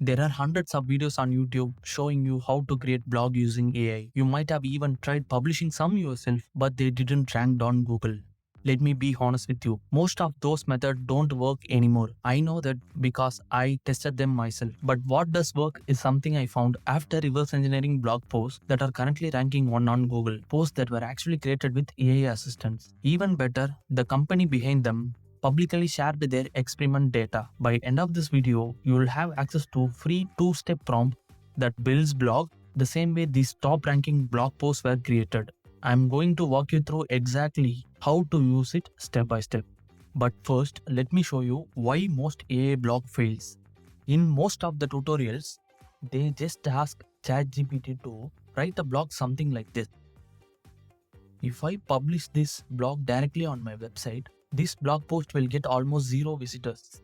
There are hundreds of videos on YouTube showing you how to create blog using AI. You might have even tried publishing some yourself, but they didn't rank on Google. Let me be honest with you, most of those methods don't work anymore. I know that because I tested them myself. But what does work is something I found after reverse engineering blog posts that are currently ranking 1 on Google, posts that were actually created with AI assistants. Even better, the company behind them publicly shared their experiment data. By end of this video, you will have access to free 2-step prompt that builds blog the same way these top ranking blog posts were created. I'm going to walk you through exactly how to use it step by step. But first, let me show you why most AI blog fails. In most of the tutorials, they just ask ChatGPT to write a blog something like this. If I publish this blog directly on my website, this blog post will get almost 0 visitors.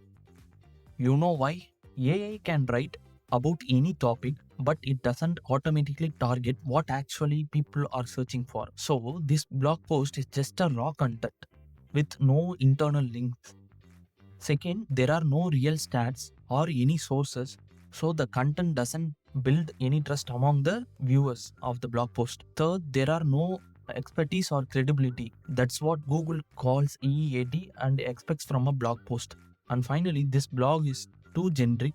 You know why? AI can write about any topic, but it doesn't automatically target what actually people are searching for. So this blog post is just a raw content with no internal links. Second, there are no real stats or any sources, so the content doesn't build any trust among the viewers of the blog post. Third, there are no expertise or credibility. That's what Google calls EAT and expects from a blog post. And finally, this blog is too generic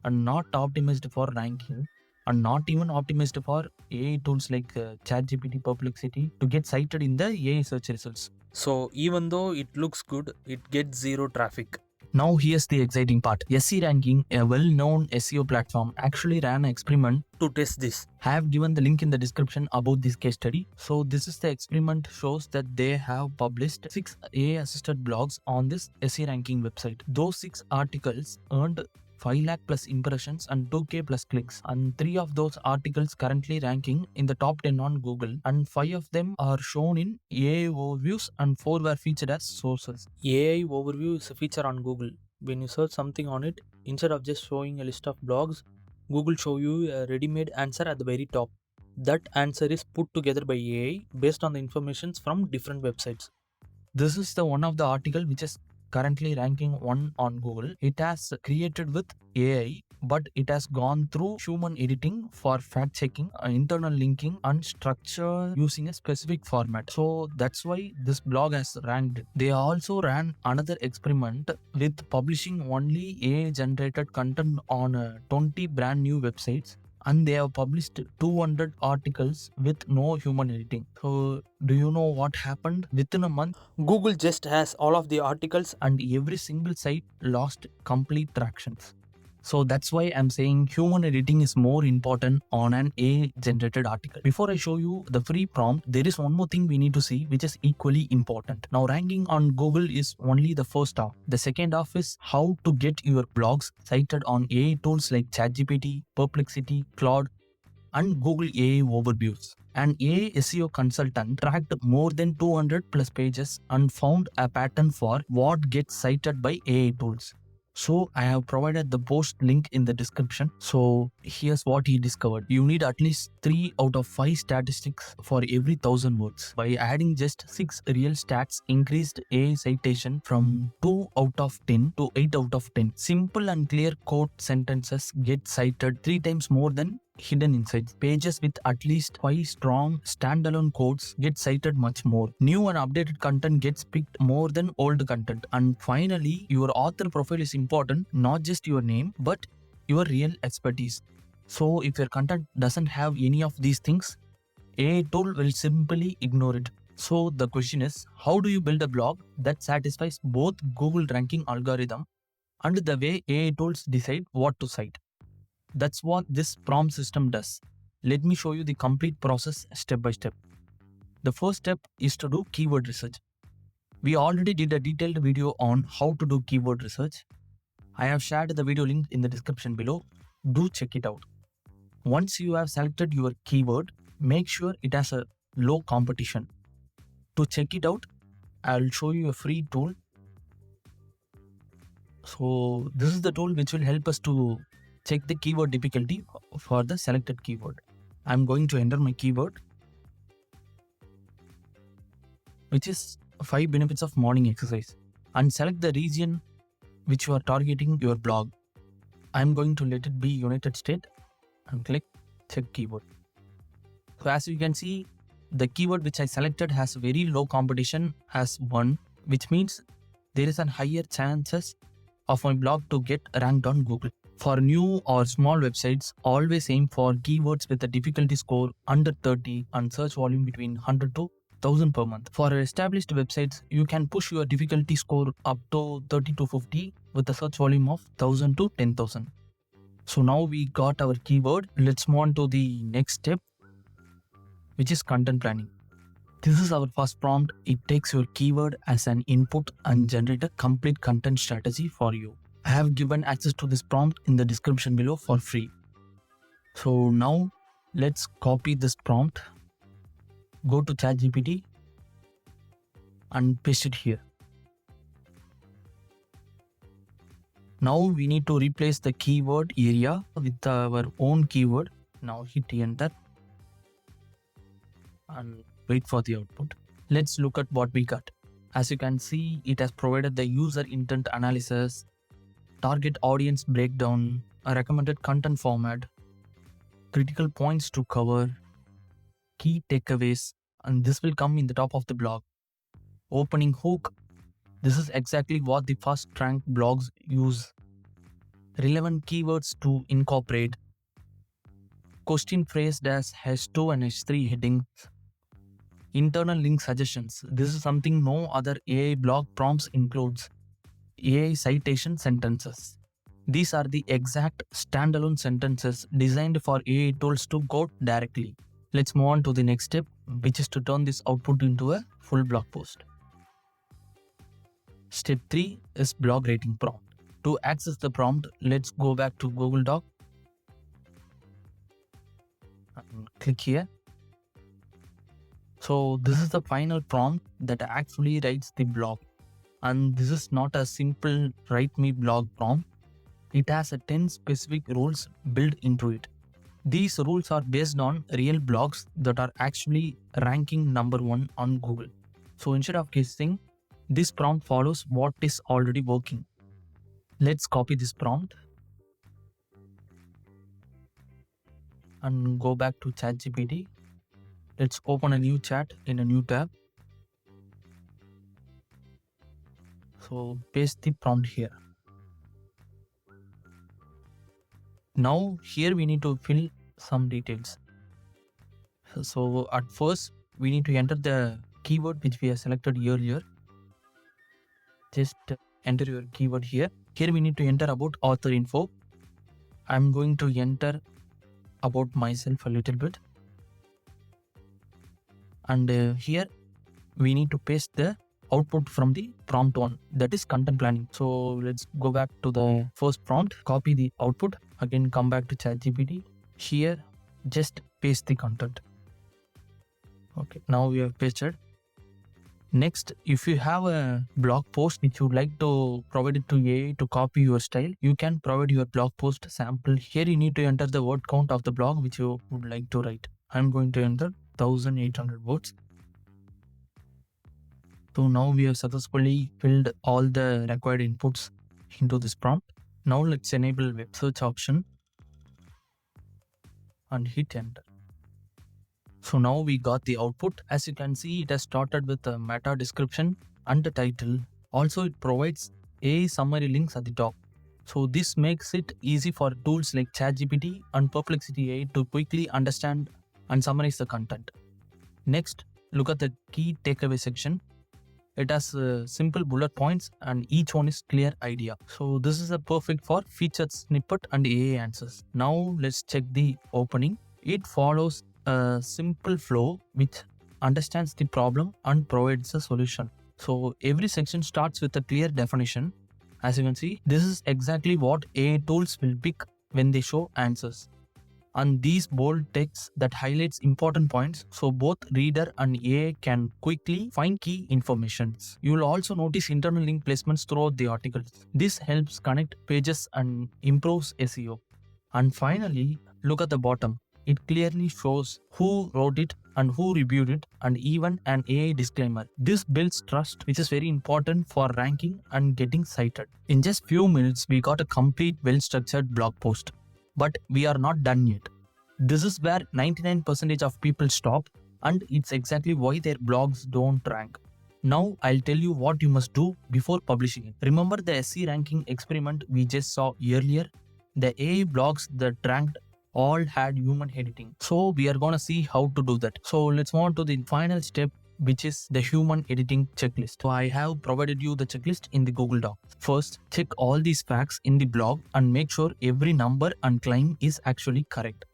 and not optimized for ranking and not even optimized for AI tools like ChatGPT Perplexity to get cited in the AI search results. So even though it looks good, it gets 0 traffic. Now here's the exciting part. SE Ranking, a well-known SEO platform, actually ran an experiment to test this. I have given the link in the description about this case study. So this is the experiment shows that they have published 6 AI-assisted blogs on this SE Ranking website. Those 6 articles earned 5 lakh plus impressions and 2k plus clicks, and 3 of those articles currently ranking in the top 10 on Google, and 5 of them are shown in AI overviews and 4 were featured as sources. AI overview is a feature on Google. When you search something on it, instead of just showing a list of blogs, Google show you a ready-made answer at the very top. That answer is put together by AI based on the information from different websites. This is the one of the article which is currently ranking 1 on Google. It has created with AI, but it has gone through human editing for fact checking, internal linking, and structure using a specific format. So that's why this blog has ranked. They also ran another experiment with publishing only AI generated content on 20 brand new websites, and they have published 200 articles with no human editing. So do you know what happened? Within a month, Google just has all of the articles and every single site lost complete tractions. So that's why I'm saying human editing is more important on an AI generated article. Before I show you the free prompt, there is one more thing we need to see which is equally important. Now ranking on Google is only the first half. The second half is how to get your blogs cited on AI tools like ChatGPT, Perplexity, Claude, and Google AI overviews. An AI SEO consultant tracked more than 200 plus pages and found a pattern for what gets cited by AI tools. So I have provided the post link in the description. So here's what he discovered. You need at least 3 out of 5 statistics for every 1000 words. By adding just 6 real stats, increased AI citation from 2 out of 10 to 8 out of 10. Simple and clear quote sentences get cited 3 times more than hidden insights. Pages with at least 5 strong standalone quotes get cited much more. New and updated content gets picked more than old content. And finally, your author profile is important, not just your name, but your real expertise. So if your content doesn't have any of these things, AI tool will simply ignore it. So the question is, how do you build a blog that satisfies both Google ranking algorithm and the way AI tools decide what to cite? That's what this prompt system does. Let me show you the complete process step by step. The first step is to do keyword research. We already did a detailed video on how to do keyword research. I have shared the video link in the description below. Do check it out. Once you have selected your keyword, make sure it has a low competition. To check it out, I'll show you a free tool. So this is the tool which will help us to check the keyword difficulty for the selected keyword. I'm going to enter my keyword, which is 5 benefits of morning exercise, and select the region which you are targeting your blog. I'm going to let it be United States and click check keyword. So as you can see, the keyword which I selected has very low competition as 1, which means there is a higher chances of my blog to get ranked on Google. For new or small websites, always aim for keywords with a difficulty score under 30 and search volume between 100 to 1000 per month. For established websites, you can push your difficulty score up to 30 to 50 with a search volume of 1000 to 10,000. So now we got our keyword. Let's move on to the next step, which is content planning. This is our first prompt. It takes your keyword as an input and generate a complete content strategy for you. I have given access to this prompt in the description below for free. So now let's copy this prompt, go to ChatGPT and paste it here. Now we need to replace the keyword area with our own keyword. Now hit enter and wait for the output. Let's look at what we got. As you can see, it has provided the user intent analysis, target audience breakdown, a recommended content format, critical points to cover, key takeaways, and this will come in the top of the blog. Opening hook. This is exactly what the first ranked blogs use. Relevant keywords to incorporate. Question phrased as H2 and H3 headings. Internal link suggestions. This is something no other AI blog prompts includes. AI citation sentences. These are the exact standalone sentences designed for AI tools to quote directly. Let's move on to the next step, which is to turn this output into a full blog post. Step 3 is blog rating prompt. To access the prompt, let's go back to Google Doc and click here. So this is the final prompt that actually writes the blog. And this is not a simple write me blog prompt. It has a 10 specific rules built into it. These rules are based on real blogs that are actually ranking number 1 on Google. So instead of guessing, this prompt follows what is already working. Let's copy this prompt and go back to ChatGPT. Let's open a new chat in a new tab. So paste the prompt here. Now here we need to fill some details. So at first we need to enter the keyword which we have selected earlier. Just enter your keyword here. Here we need to enter about author info. I'm going to enter about myself a little bit. And here we need to paste the output from the prompt 1, that is content planning. So let's go back to the first prompt, copy the output, again come back to ChatGPT. Here just paste the content. Okay, now we have pasted. Next, if you have a blog post which you would like to provide it to AI to copy your style, you can provide your blog post sample. Here you need to enter the word count of the blog which you would like to write. I'm going to enter 1800 words. So now we have successfully filled all the required inputs into this prompt. Now let's enable web search option and hit enter. So now we got the output. As you can see, it has started with a meta description and the title. Also, it provides AI summary links at the top. So this makes it easy for tools like ChatGPT and Perplexity AI to quickly understand and summarize the content. Next, look at the key takeaway section. It has simple bullet points and each one is clear idea. So this is a perfect for featured snippet and AI answers. Now let's check the opening. It follows a simple flow which understands the problem and provides a solution. So every section starts with a clear definition. As you can see, this is exactly what AI tools will pick when they show answers. And these bold text that highlights important points so both reader and AI can quickly find key information. You will also notice internal link placements throughout the articles. This helps connect pages and improves SEO. And finally, look at the bottom. It clearly shows who wrote it and who reviewed it and even an AI disclaimer. This builds trust, which is very important for ranking and getting cited. In just few minutes, we got a complete well-structured blog post. But we are not done yet. This is where 99% of people stop, and it's exactly why their blogs don't rank. Now I'll tell you what you must do before publishing it. Remember the SE ranking experiment we just saw earlier? The AI blogs that ranked all had human editing. So we are gonna see how to do that. So let's move on to the final step, which is the human editing checklist. So I have provided you the checklist in the Google Doc. First, check all these facts in the blog and make sure every number and claim is actually correct.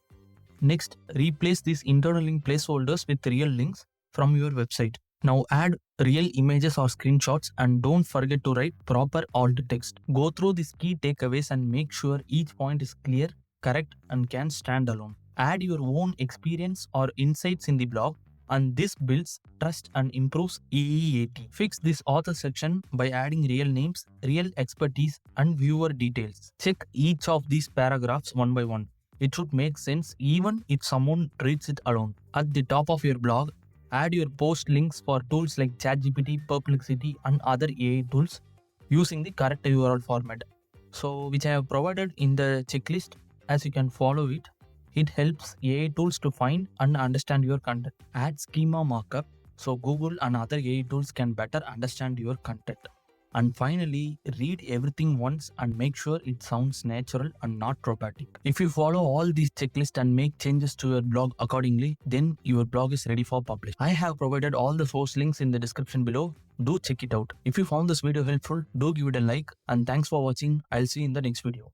Next, replace these internal link placeholders with real links from your website. Now add real images or screenshots and don't forget to write proper alt text. Go through these key takeaways and make sure each point is clear, correct, and can stand alone. Add your own experience or insights in the blog, and this builds trust and improves EEAT. Fix this author section by adding real names, real expertise, and viewer details. Check each of these paragraphs one by one. It should make sense even if someone reads it alone. At the top of your blog, add your post links for tools like ChatGPT, Perplexity, and other AI tools using the correct URL format. So, which I have provided in the checklist. As you can follow it, it helps AI tools to find and understand your content. Add schema markup so Google and other AI tools can better understand your content. And finally, read everything once and make sure it sounds natural and not robotic. If you follow all these checklists and make changes to your blog accordingly, then your blog is ready for publish. I have provided all the source links in the description below. Do check it out. If you found this video helpful, do give it a like, and thanks for watching. I'll see you in the next video.